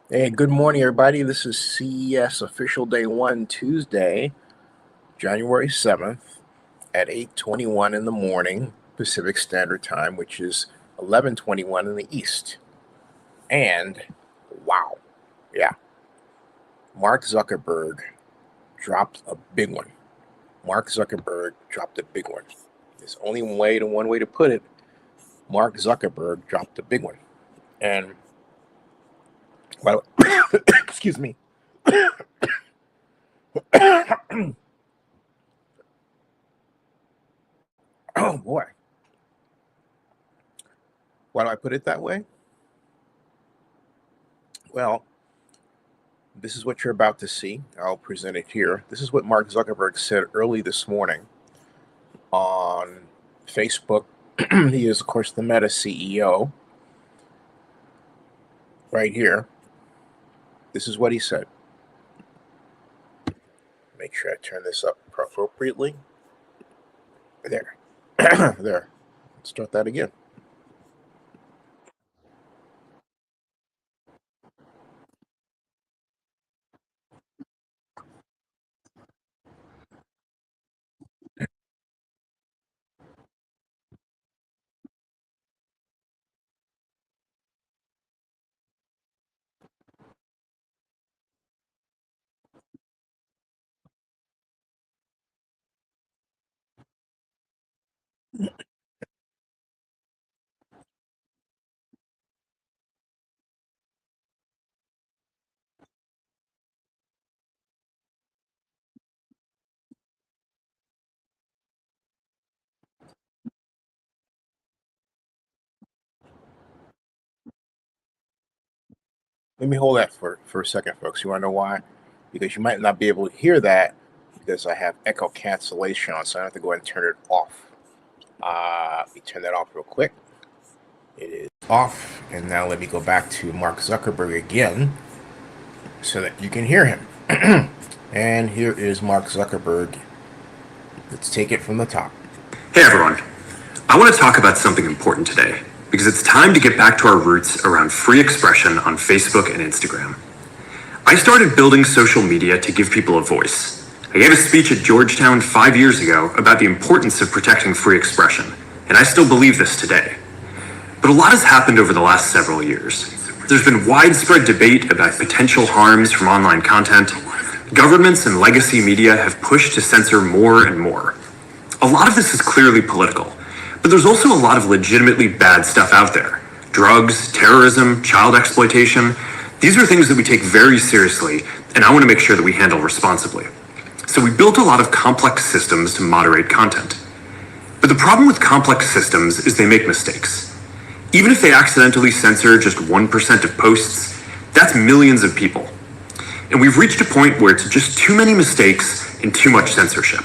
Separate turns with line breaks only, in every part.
Hey, good morning, everybody. This is CES Official Day 1, Tuesday, January 7th at 8:21 in the morning, Pacific Standard Time, which is 11:21 in the East. And, wow, yeah, Mark Zuckerberg dropped a big one. Mark Zuckerberg dropped a big one. There's only one way to put it. Mark Zuckerberg dropped a big one. And, well, excuse me. Oh, boy. Why do I put it that way? Well, this is what you're about to see. I'll present it here. This is what Mark Zuckerberg said early this morning on Facebook. He is, of course, the Meta CEO. Right here. This is what he said. Make sure I turn this up appropriately. There. There. Let's start that again. Let me hold that for a second, folks. You want to know why? Because you might not be able to hear that because I have echo cancellation on, so I have to go ahead and turn it off. Let me turn that off real quick. It is off, and now let me go back to Mark Zuckerberg again so that you can hear him. And here is Mark Zuckerberg. Let's take it from the top.
Hey everyone, I want to talk about something important today because it's time to get back to our roots around free expression on Facebook and Instagram. I started building social media to give people a voice. I gave a speech at Georgetown 5 years ago about the importance of protecting free expression, and I still believe this today. But a lot has happened over the last several years. There's been widespread debate about potential harms from online content. Governments and legacy media have pushed to censor more and more. A lot of this is clearly political, but there's also a lot of legitimately bad stuff out there. Drugs, terrorism, child exploitation. These are things that we take very seriously, and I want to make sure that we handle responsibly. So we built a lot of complex systems to moderate content. But the problem with complex systems is they make mistakes. Even if they accidentally censor just 1% of posts, that's millions of people. And we've reached a point where it's just too many mistakes and too much censorship.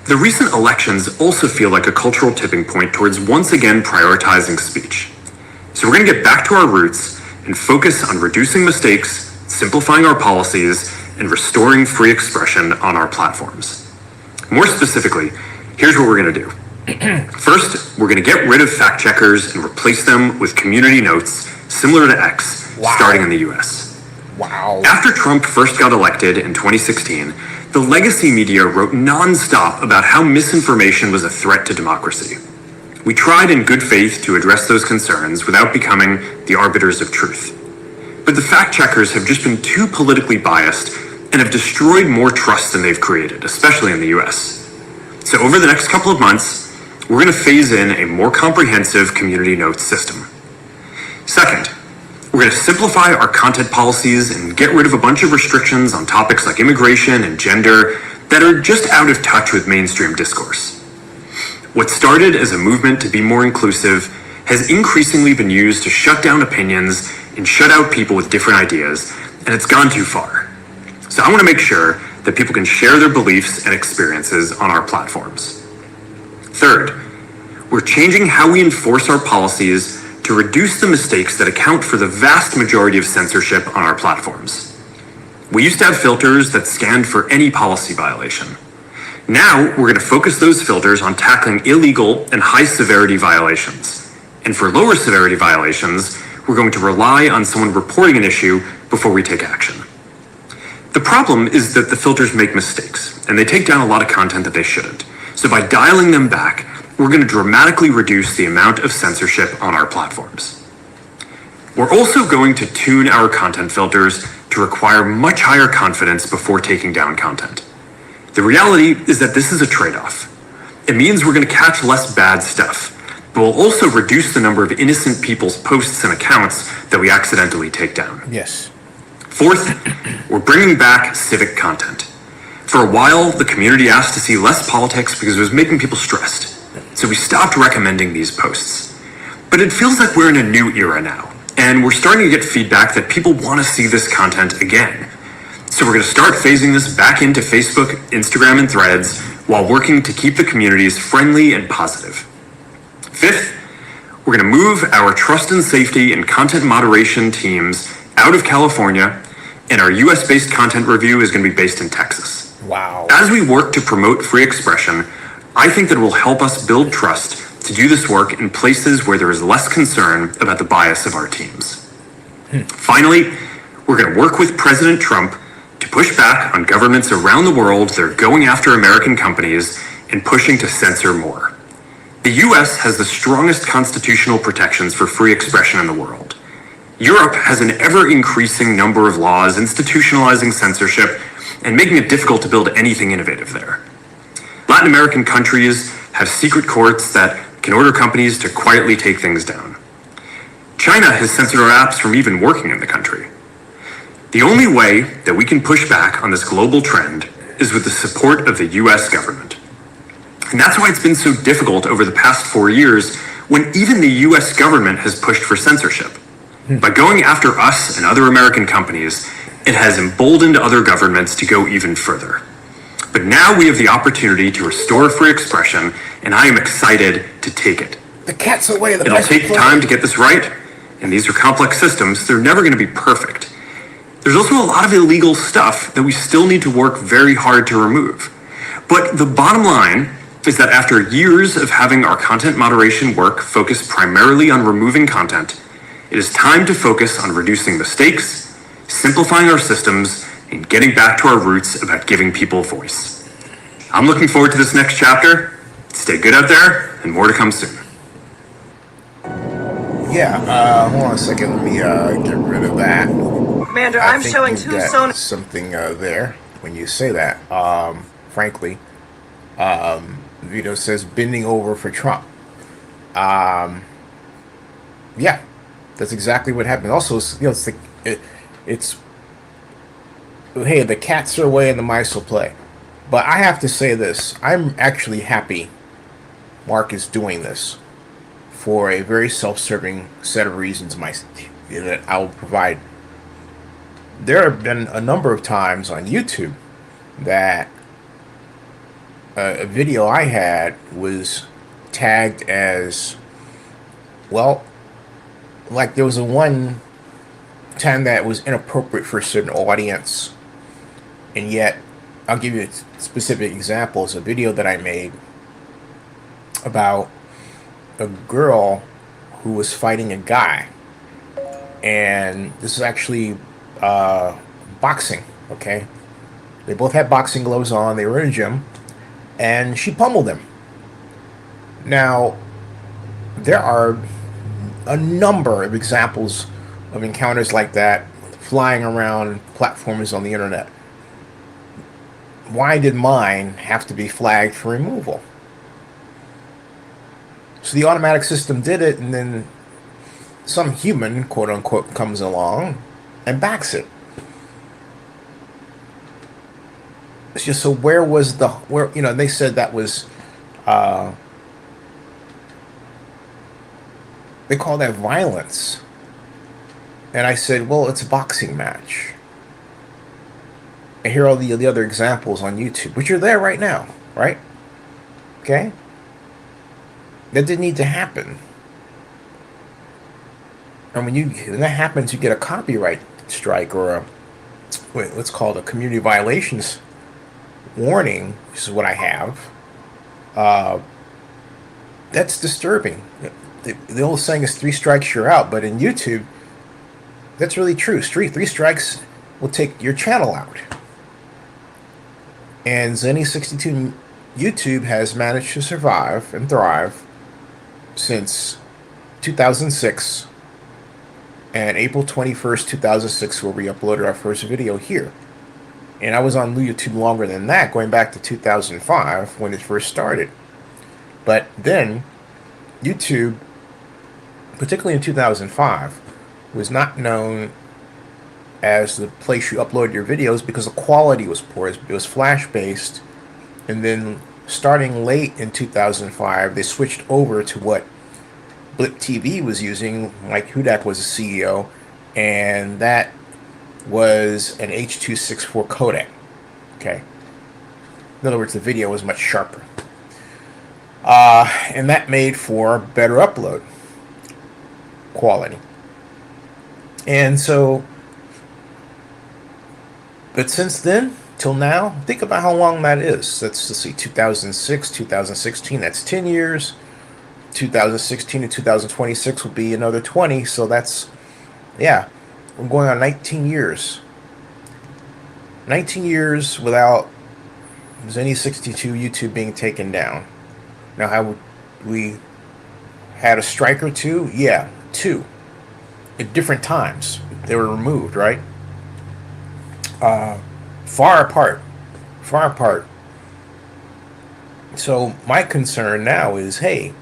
The recent elections also feel like a cultural tipping point towards once again prioritizing speech. So we're going to get back to our roots and focus on reducing mistakes, simplifying our policies, and restoring free expression on our platforms. More specifically, here's what we're going to do. First, we're going to get rid of fact checkers and replace them with community notes similar to X, starting in the US.
Wow.
After Trump first got elected in 2016, the legacy media wrote nonstop about how misinformation was a threat to democracy. We tried in good faith to address those concerns without becoming the arbiters of truth. But the fact checkers have just been too politically biased and have destroyed more trust than they've created, especially in the US. So over the next couple of months, we're going to phase in a more comprehensive community notes system. Second, we're going to simplify our content policies and get rid of a bunch of restrictions on topics like immigration and gender that are just out of touch with mainstream discourse. What started as a movement to be more inclusive has increasingly been used to shut down opinions and shut out people with different ideas, and it's gone too far. So I want to make sure that people can share their beliefs and experiences on our platforms. Third, we're changing how we enforce our policies to reduce the mistakes that account for the vast majority of censorship on our platforms. We used to have filters that scanned for any policy violation. Now, we're going to focus those filters on tackling illegal and high-severity violations. And for lower severity violations, we're going to rely on someone reporting an issue before we take action. The problem is that the filters make mistakes, and they take down a lot of content that they shouldn't. So by dialing them back, we're going to dramatically reduce the amount of censorship on our platforms. We're also going to tune our content filters to require much higher confidence before taking down content. The reality is that this is a trade-off. It means we're going to catch less bad stuff, but we'll also reduce the number of innocent people's posts and accounts that we accidentally take down.
Yes.
Fourth, we're bringing back civic content. For a while, the community asked to see less politics because it was making people stressed. So we stopped recommending these posts. But it feels like we're in a new era now, and we're starting to get feedback that people want to see this content again. So we're going to start phasing this back into Facebook, Instagram, and Threads while working to keep the communities friendly and positive. Fifth, we're going to move our trust and safety and content moderation teams out of California, and our US-based content review is going to be based in Texas.
Wow.
As we work to promote free expression, I think that it will help us build trust to do this work in places where there is less concern about the bias of our teams. Finally, we're going to work with President Trump to push back on governments around the world that are going after American companies and pushing to censor more. The US has the strongest constitutional protections for free expression in the world. Europe has an ever-increasing number of laws institutionalizing censorship and making it difficult to build anything innovative there. Latin American countries have secret courts that can order companies to quietly take things down. China has censored our apps from even working in the country. The only way that we can push back on this global trend is with the support of the US government. And that's why it's been so difficult over the past 4 years when even the US government has pushed for censorship. By going after us and other American companies, it has emboldened other governments to go even further. But now we have the opportunity to restore free expression, and I am excited to take it.
The cat's away.
It'll take time to get this right, and these are complex systems. They're never going to be perfect. There's also a lot of illegal stuff that we still need to work very hard to remove. But the bottom line is that after years of having our content moderation work focus primarily on removing content, it is time to focus on reducing mistakes, simplifying our systems, and getting back to our roots about giving people a voice. I'm looking forward to this next chapter. Stay good out there, and more to come soon.
Yeah, hold on a second. Let me get rid of that.
Commander, I'm showing two sonar...
something there when you say that. Frankly, the video says bending over for Trump. Yeah, that's exactly what happened. Also, it's hey, the cats are away and the mice will play. But I have to say this: I'm actually happy Mark is doing this for a very self-serving set of reasons that I will provide. There have been a number of times on YouTube that a video I had was tagged as, well, like there was a one time that was inappropriate for a certain audience, and yet I'll give you specific examples. A video that I made about a girl who was fighting a guy, and this is actually boxing. Okay, they both had boxing gloves on. They were in a gym, and she pummeled him. Now, there are a number of examples of encounters like that flying around platforms on the internet. Why did mine have to be flagged for removal? So the automatic system did it, and then some human, quote unquote, comes along and backs it. It's just, so where was the, where, you know, they said that was, they call that violence. And I said, well, it's a boxing match. And here are all the other examples on YouTube, which are there right now, right? Okay? That didn't need to happen. And when that happens, you get a copyright strike or a, what's called a community violations warning, which is what I have. That's disturbing. The old saying is 3 strikes, you're out. But in YouTube, That's really true. Three strikes will take your channel out. And Zenny62 YouTube has managed to survive and thrive since 2006 and April 21st, 2006, where we uploaded our first video here. And I was on YouTube longer than that, going back to 2005 when it first started. But then YouTube, particularly in 2005, was not known as the place you upload your videos because the quality was poor. It was flash-based, and then starting late in 2005, they switched over to what Blip TV was using. Mike Hudak was the CEO, and that was an H.264 codec. Okay. In other words, the video was much sharper. And that made for better upload quality. And so, but since then, till now, think about how long that is. Let's see, 2006, 2016, that's 10 years. 2016 to 2026 will be another 20. So that's, yeah, we're going on 19 years. 19 years without Zenny62 YouTube being taken down. Now, how we had a strike or two? Yeah, two. At different times. They were removed, right? Far apart. Far apart. So my concern now is, hey,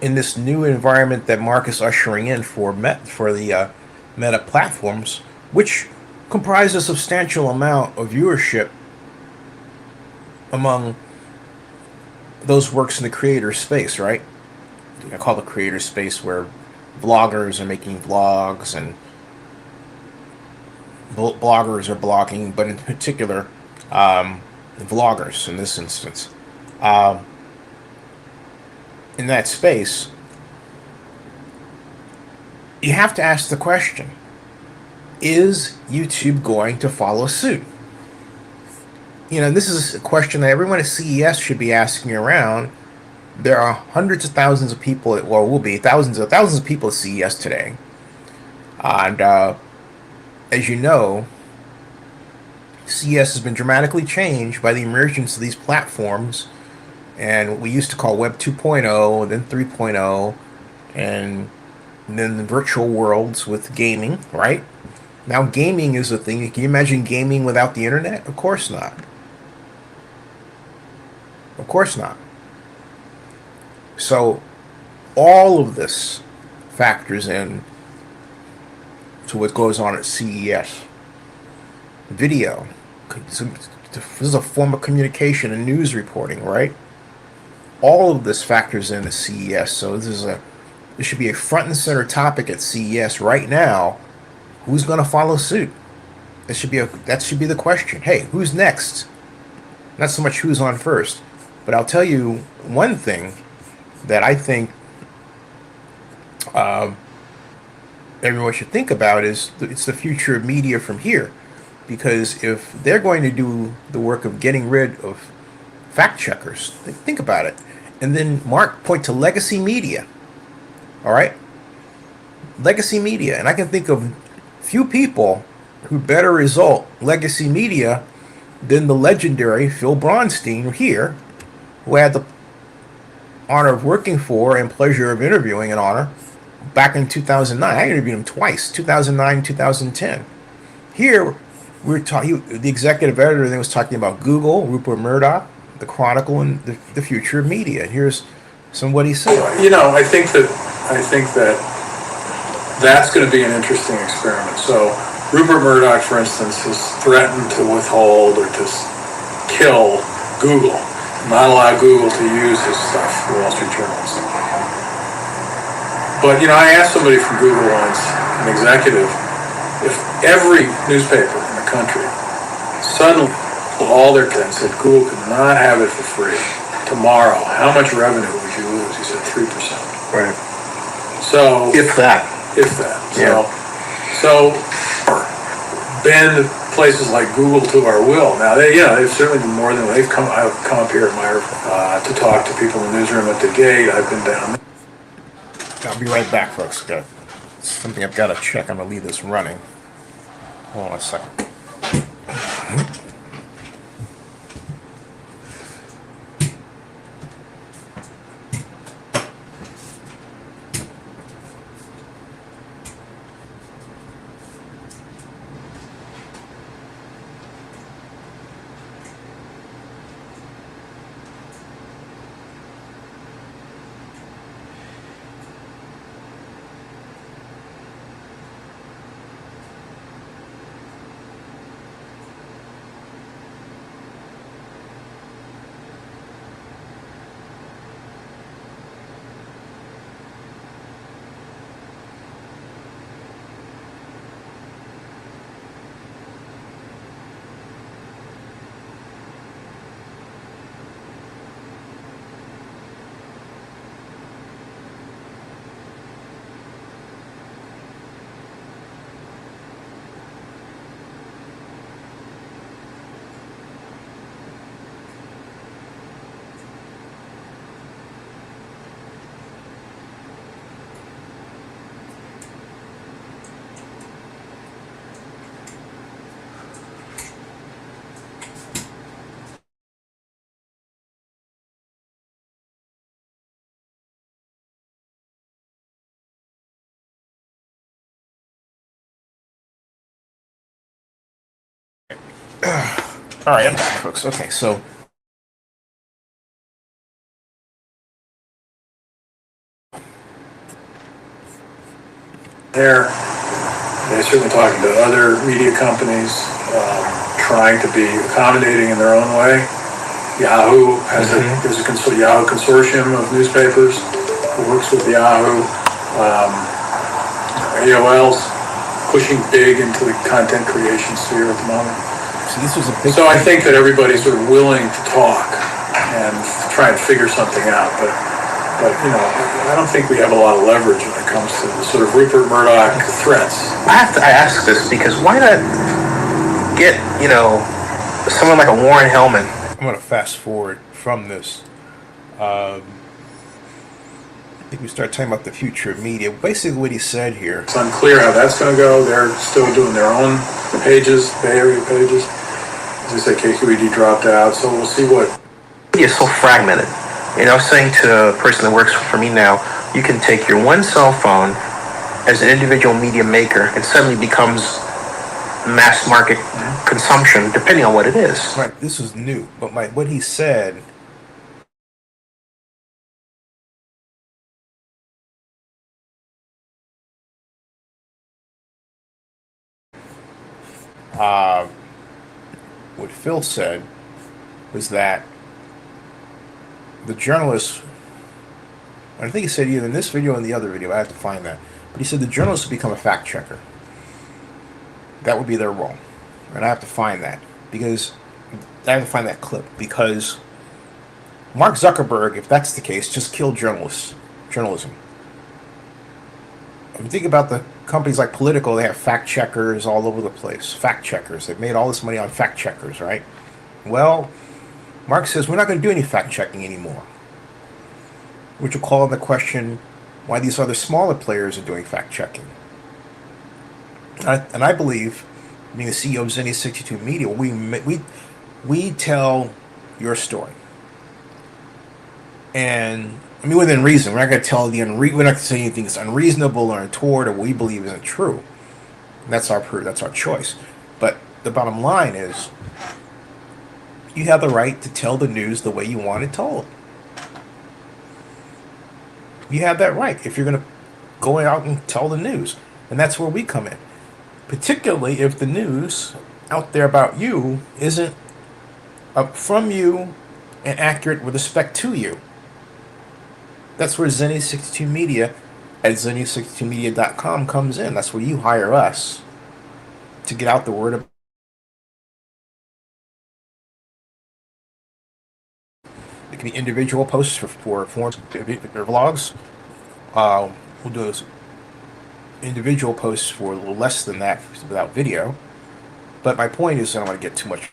in this new environment that Mark is ushering in for the Meta platforms, which comprise a substantial amount of viewership among those works in the creator space, right? I call the creator space where vloggers are making vlogs and bloggers are blogging, but in particular, vloggers in this instance. In that space, you have to ask the question, is YouTube going to follow suit? You know, this is a question that everyone at CES should be asking around. There are hundreds of thousands of people, or will be thousands of people at CES today. And as you know, CES has been dramatically changed by the emergence of these platforms and what we used to call Web 2.0, then 3.0, and then the virtual worlds with gaming, right? Now gaming is a thing. Can you imagine gaming without the internet? Of course not. Of course not. So all of this factors in to what goes on at CES. Video. This is a form of communication and news reporting, right? All of this factors into CES. So this should be a front and center topic at CES right now. Who's going to follow suit? That should be the question. Hey, who's next? Not so much who's on first, but I'll tell you one thing that I think everyone should think about is it's the future of media from here. Because if they're going to do the work of getting rid of fact checkers, think about it. And then Mark point to legacy media. All right? Legacy media. And I can think of few people who better result legacy media than the legendary Phil Bronstein here, who I had the honor of working for and pleasure of interviewing and honor back in 2009. I interviewed him twice, 2009, 2010. Here, the executive editor then was talking about Google, Rupert Murdoch, the Chronicle, and the future of media. And here's some of what he said.
You know, I think that that's going to be an interesting experiment. So Rupert Murdoch, for instance, has threatened to withhold or to kill Google, not allow Google to use his stuff, the Wall Street Journal and stuff. But, you know, I asked somebody from Google once, an executive, if every newspaper in the country suddenly all their content said Google could not have it for free tomorrow, how much revenue would you lose? He said 3%.
Right.
So
If that.
Yeah. So bend places like Google to our will. Now they've certainly been more than they've come. I've come up here at my to talk to people in the newsroom at the gate. I've been down.
I'll be right back, folks. Got something I've got to check. I'm going to leave this running. Hold on a second. All right, I'm back, folks. Okay, so
They're certainly talking to other media companies, trying to be accommodating in their own way. Yahoo has there's a Yahoo consortium of newspapers who works with Yahoo. AOL's pushing big into the content creation sphere at the moment.
see, this was a big.
So I think that everybody's sort of willing to talk and try and figure something out, but you know, I don't think we have a lot of leverage when it comes to the sort of Rupert Murdoch threats.
I ask this because why not get, you know, someone like a Warren Hellman?
I'm going to fast forward from this. I think we start talking about the future of media. Basically, what he said here.
It's unclear how that's going to go. They're still doing their own pages, Bay Area pages. As I say, KQED dropped out, so we'll see what.
Media is so fragmented. You know, I was saying to a person that works for me now, you can take your one cell phone as an individual media maker and suddenly becomes mass market consumption, depending on what it is.
Right, this is new, but what he said. What Phil said was that the journalists, I think he said either in this video or in the other video, I have to find that, but he said the journalists would become a fact checker. That would be their role. And I have to find that, because I have to find that clip, because Mark Zuckerberg, if that's the case, just killed journalism. If you think about the companies like Politico, they have fact checkers all over the place. Fact checkers. They've made all this money on fact checkers, right? Well, Mark says we're not going to do any fact checking anymore. Which will call into question why these other smaller players are doing fact checking. And I believe, being the CEO of Zenny 62 Media, we tell your story. And I mean, within reason. We're not going to tell we're not going to say anything that's unreasonable or untoward or what we believe isn't true. And that's our choice. But the bottom line is, you have the right to tell the news the way you want it told. You have that right if you're going to go out and tell the news. And that's where we come in. Particularly if the news out there about you isn't up from you and accurate with respect to you. That's where Zenny 62 Media at Zenny62media.com comes in. That's where you hire us to get out the word of. It can be individual posts for forms or vlogs. We'll do those individual posts for a little less than that without video. But my point is, I don't want to get too much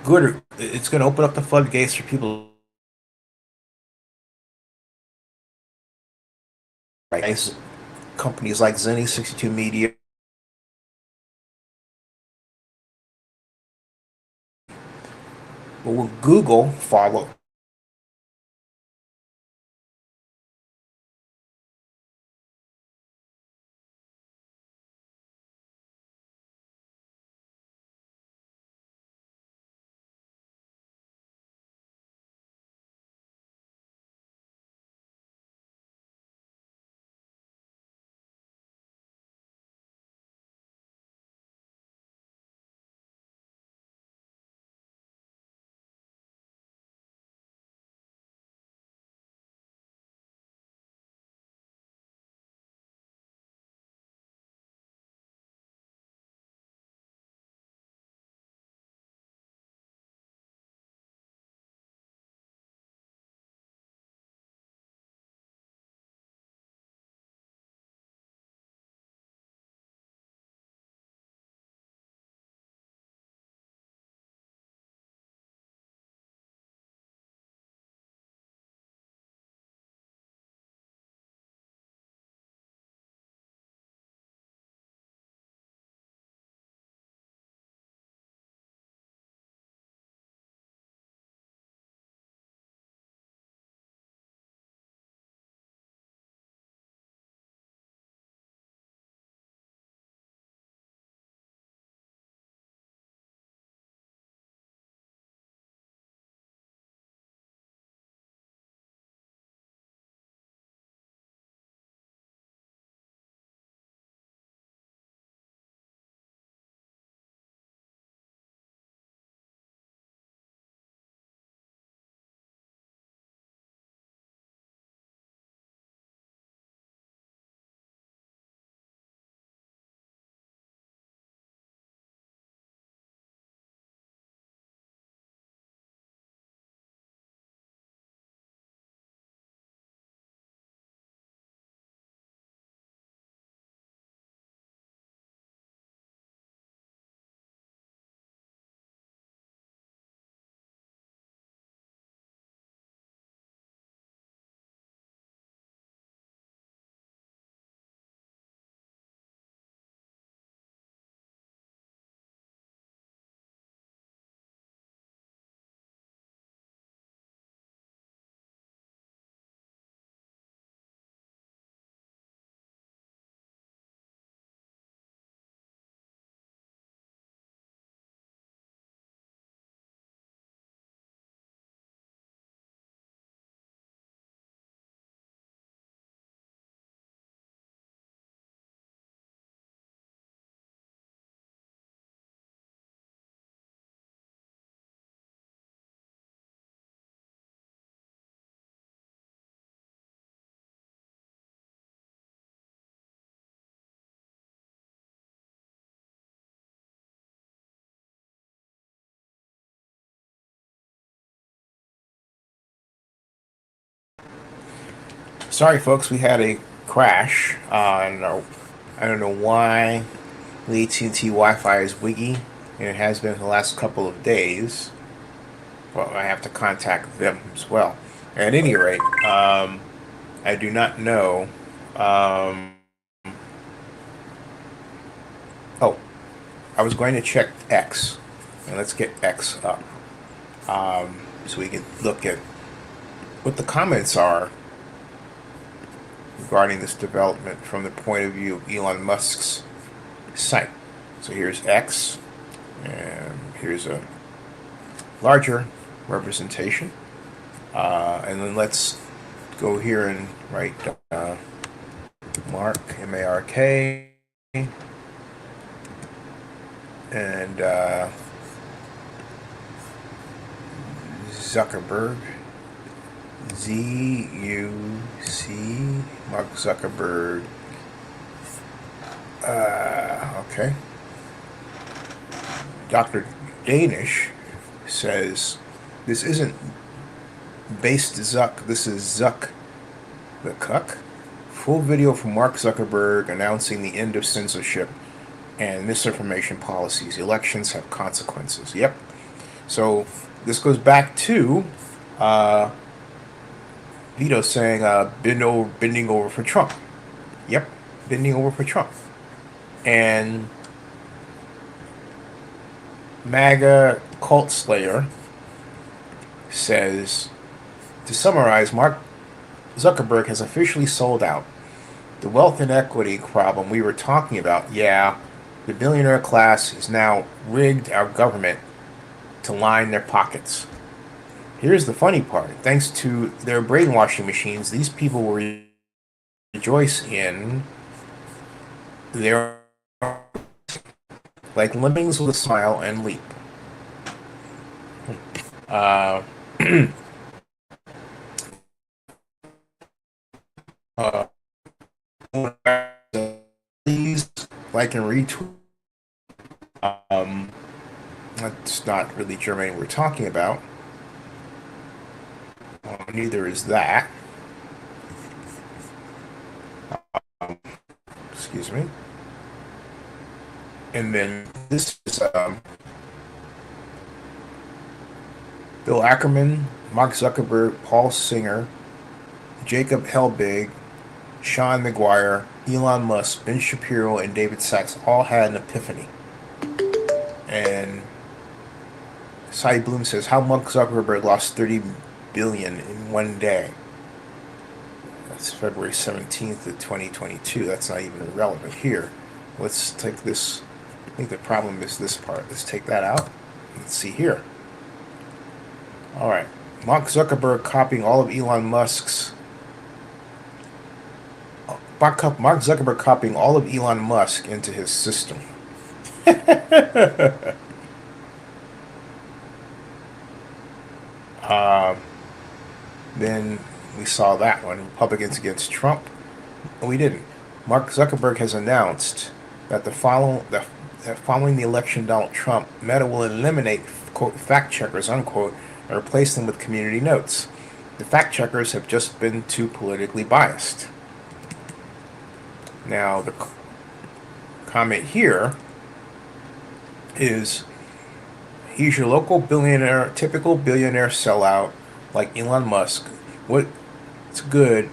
good. It's going to open up the floodgates for people. Right? Companies like Zenny 62 Media. But will Google follow? Sorry, folks, we had a crash. I don't know why the AT&T Wi-Fi is wiggy, and it has been for the last couple of days. Well, I have to contact them as well. At any rate, I do not know. Um, oh, I was going to check X, and let's get X up so we can look at what the comments are regarding this development from the point of view of Elon Musk's site. So here's X, and here's a larger representation. And then let's go here and write Mark, M-A-R-K, and Zuckerberg, Z-U-C, Mark Zuckerberg. Okay. Dr. Danish says this isn't based Zuck, this is Zuck the Cuck. Full video from Mark Zuckerberg announcing the end of censorship and misinformation policies. Elections have consequences. Yep. So this goes back to Vito saying bending over for Trump. Yep, bending over for Trump. And MAGA cult slayer says, to summarize, Mark Zuckerberg has officially sold out. The wealth inequity problem we were talking about, yeah, the billionaire class has now rigged our government to line their pockets. Here's the funny part. Thanks to their brainwashing machines, these people will rejoice in their like lemmings with a smile and leap. Uh, uh, please like and retweet. That's not really Germany we're talking about. Neither is that. Excuse me. And then this is Bill Ackerman, Mark Zuckerberg, Paul Singer, Jacob Helbig, Sean McGuire, Elon Musk, Ben Shapiro, and David Sachs all had an epiphany. And Cy Bloom says how Mark Zuckerberg lost $30 billion in one day. That's February 17th of 2022. That's not even relevant here. Let's take this. I think the problem is this part. Let's take that out. Let's see here. All right. Mark Zuckerberg copying all of Elon Musk's. Mark Zuckerberg copying all of Elon Musk into his system. Then we saw that one, Republicans against Trump. We didn't. Mark Zuckerberg has announced that following the election of Donald Trump, Meta will eliminate, quote, fact checkers, unquote, and replace them with community notes. The fact checkers have just been too politically biased. Now, the comment here is, he's your local billionaire, typical billionaire sellout like Elon Musk. What's good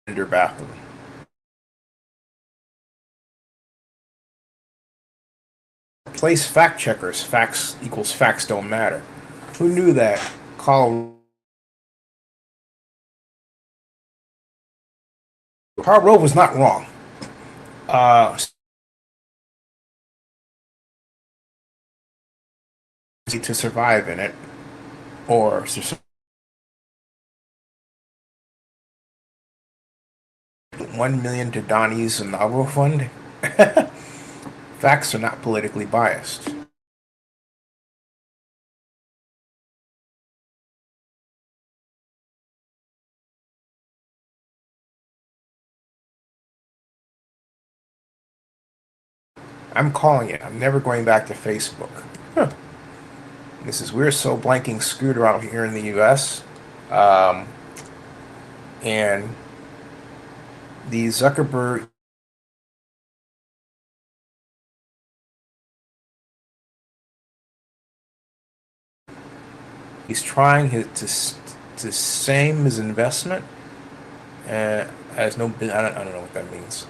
in your bathroom? Replace fact checkers. Facts equals facts don't matter. Who knew that? Karl Rove was not wrong. To survive in it, or 1 million to Donnie's inaugural fund. Facts are not politically biased. I'm calling it. I'm never going back to Facebook. Huh. This is we're so blanking Scooter out here in the U.S. And the Zuckerberg he's trying to same his investment as no. I don't know what that means.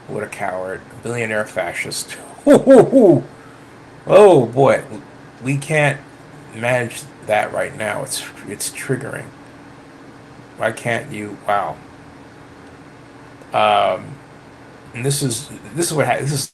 What a coward! Billionaire fascist. Oh boy, we can't manage that right now. It's triggering. Why can't you? Wow. And this is what this is.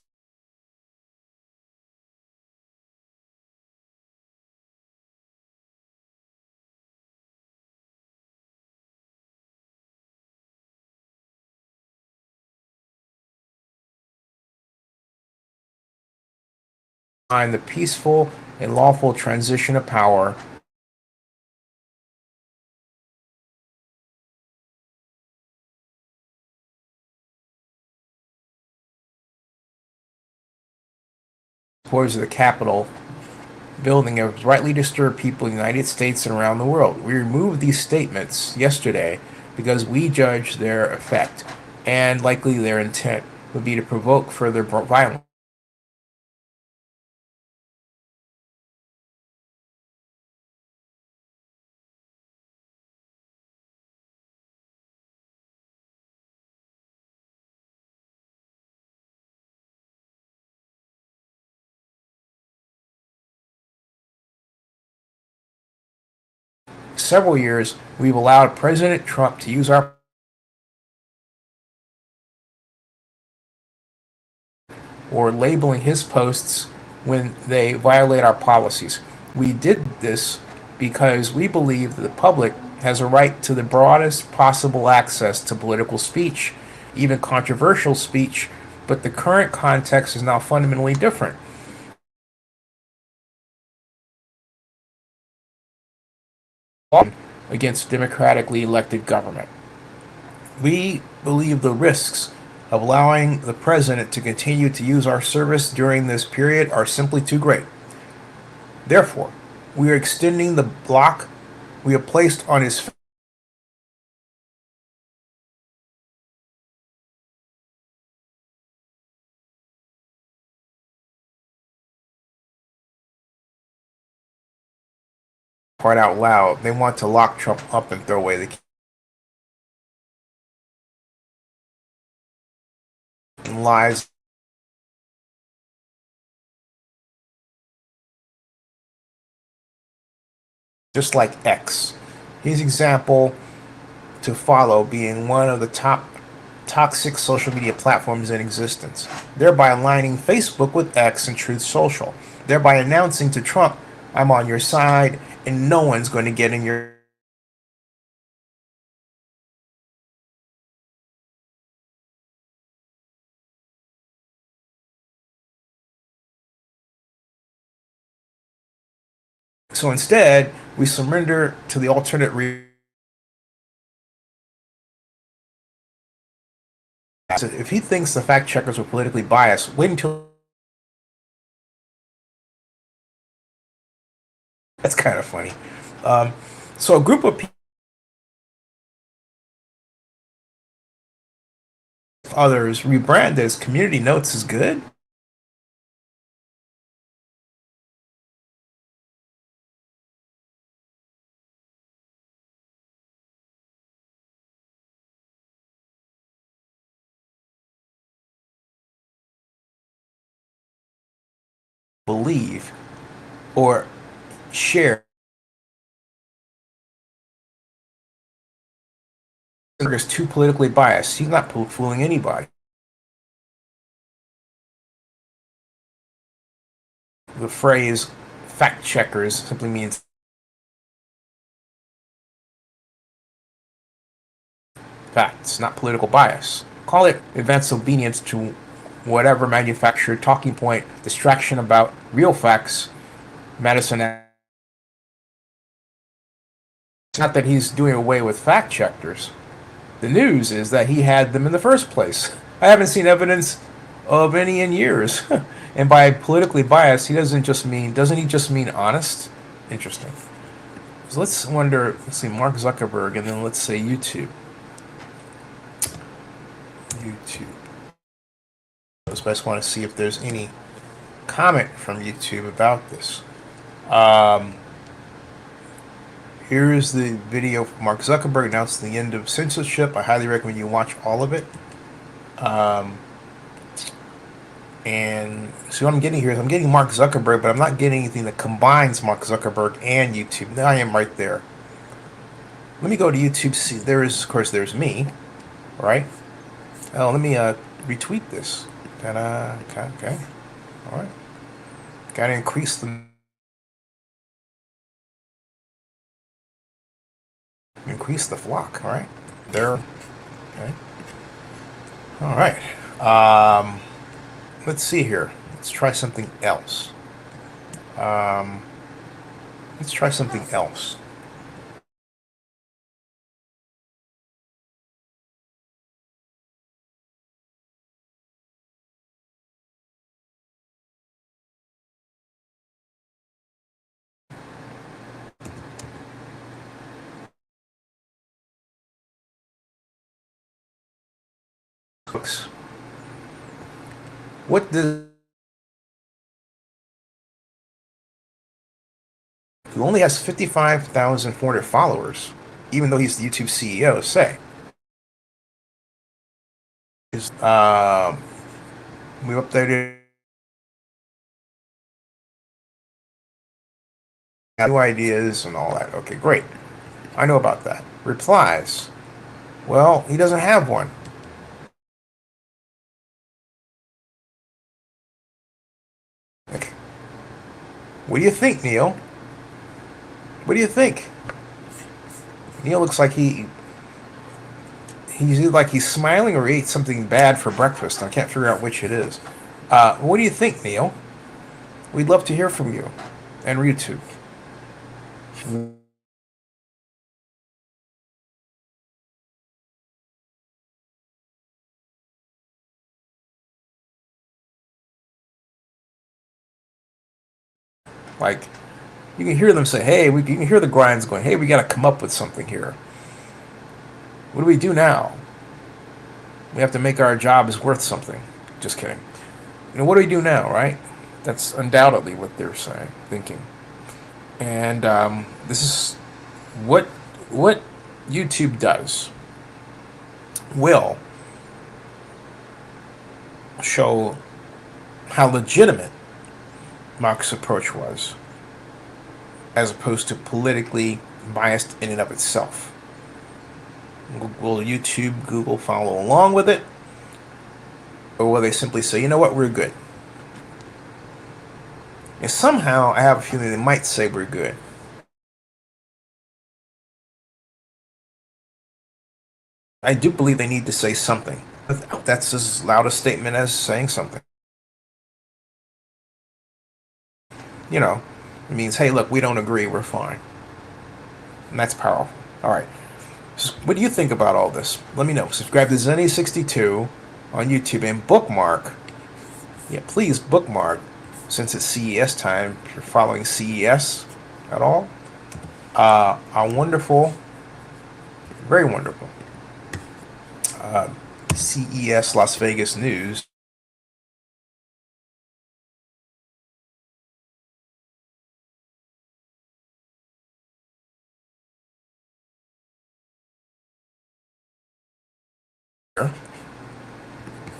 Behind the peaceful and lawful transition of power towards the capital building have rightly disturbed people in the United States and around the world. We removed these statements yesterday because we judge their effect and likely their intent would be to provoke further violence. Several years, we've allowed President Trump to use our or labeling his posts when they violate our policies. We did this because we believe that the public has a right to the broadest possible access to political speech, even controversial speech, but the current context is now fundamentally different. Against democratically elected government. We believe the risks of allowing the president to continue to use our service during this period are simply too great. Therefore, we are extending the block we have placed on his part out loud. They want to lock Trump up and throw away the lies. Just like X. His example to follow being one of the top toxic social media platforms in existence, thereby aligning Facebook with X and Truth Social, thereby announcing to Trump, I'm on your side and no one's going to get in your. So instead, we surrender to the alternate if he thinks the fact checkers were politically biased, wait until. That's kind of funny. So a group of people, others rebrand as community notes is good. Believe or share is too politically biased. He's not fooling anybody. The phrase fact checkers simply means facts, not political bias. Call it advanced obedience to whatever manufactured talking point, distraction about real facts, Madison. It's not that he's doing away with fact checkers. The news is that he had them in the first place. I haven't seen evidence of any in years. And by politically biased, doesn't he just mean honest? Interesting. So let's see, Mark Zuckerberg, and then let's say YouTube. I just want to see if there's any comment from YouTube about this. Here is the video from Mark Zuckerberg announcing the end of censorship. I highly recommend you watch all of it. And see what I'm getting here is I'm getting Mark Zuckerberg, but I'm not getting anything that combines Mark Zuckerberg and YouTube. There I am right there. Let me go to YouTube. See, of course, there's me, right? Oh, let me retweet this. Ta-da. Okay. All right. Got to increase the flock. All right. There. Okay. All right. Let's see here. Let's try something else. What does who only has 55,400 followers, even though he's the YouTube CEO, say? We updated new ideas and all that. Okay, great. I know about that. Replies. Well, he doesn't have one. Okay. What do you think, Neil? What do you think? Neil looks like he's either like he's smiling or he ate something bad for breakfast. I can't figure out which it is. What do you think, Neil? We'd love to hear from you and YouTube. Like, you can hear them say, hey, you can hear the grinds going, hey, we got to come up with something here. What do we do now? We have to make our jobs worth something. Just kidding. What do we do now, right? That's undoubtedly what they're saying, thinking. And this is what YouTube does. Will show how legitimate Mark's approach was, as opposed to politically biased in and of itself. Will YouTube, Google follow along with it? Or will they simply say, you know what, we're good? And somehow, I have a feeling they might say we're good. I do believe they need to say something. That's as loud a statement as saying something. You know, it means, hey, look, we don't agree, we're fine. And that's powerful. All right. So what do you think about all this? Let me know. Subscribe to Zenny62 on YouTube and bookmark. Yeah, please bookmark, since it's CES time, if you're following CES at all. Our wonderful, very wonderful CES Las Vegas news. Let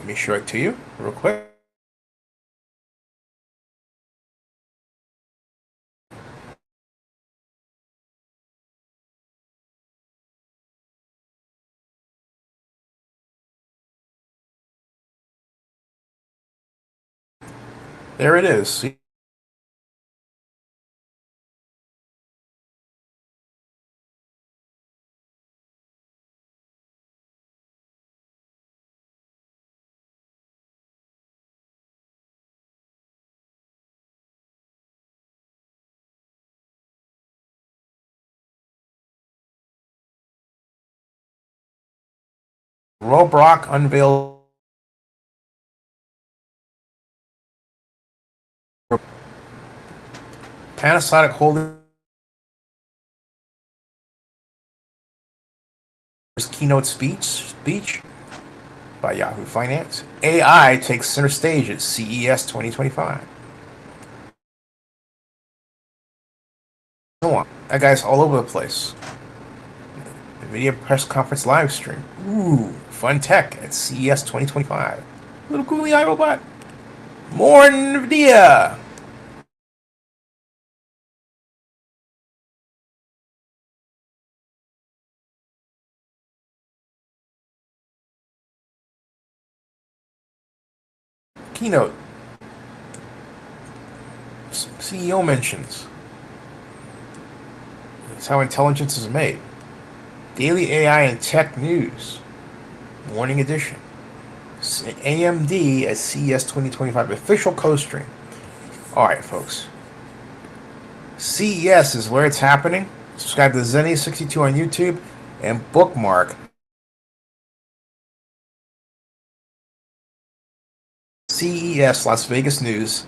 me show it to you real quick. There it is. See? Robrock unveiled Panasonic Holdings keynote speech by Yahoo Finance. AI takes center stage at CES 2025. So on. That guy's all over the place. NVIDIA press conference live stream. Ooh, fun tech at CES 2025. Little googly eye robot. More NVIDIA. Keynote. CEO mentions. That's how intelligence is made. Daily AI and Tech News. Morning edition. AMD at CES 2025 official co-stream. Alright, folks. CES is where it's happening. Subscribe to Zenny62 on YouTube and bookmark CES Las Vegas News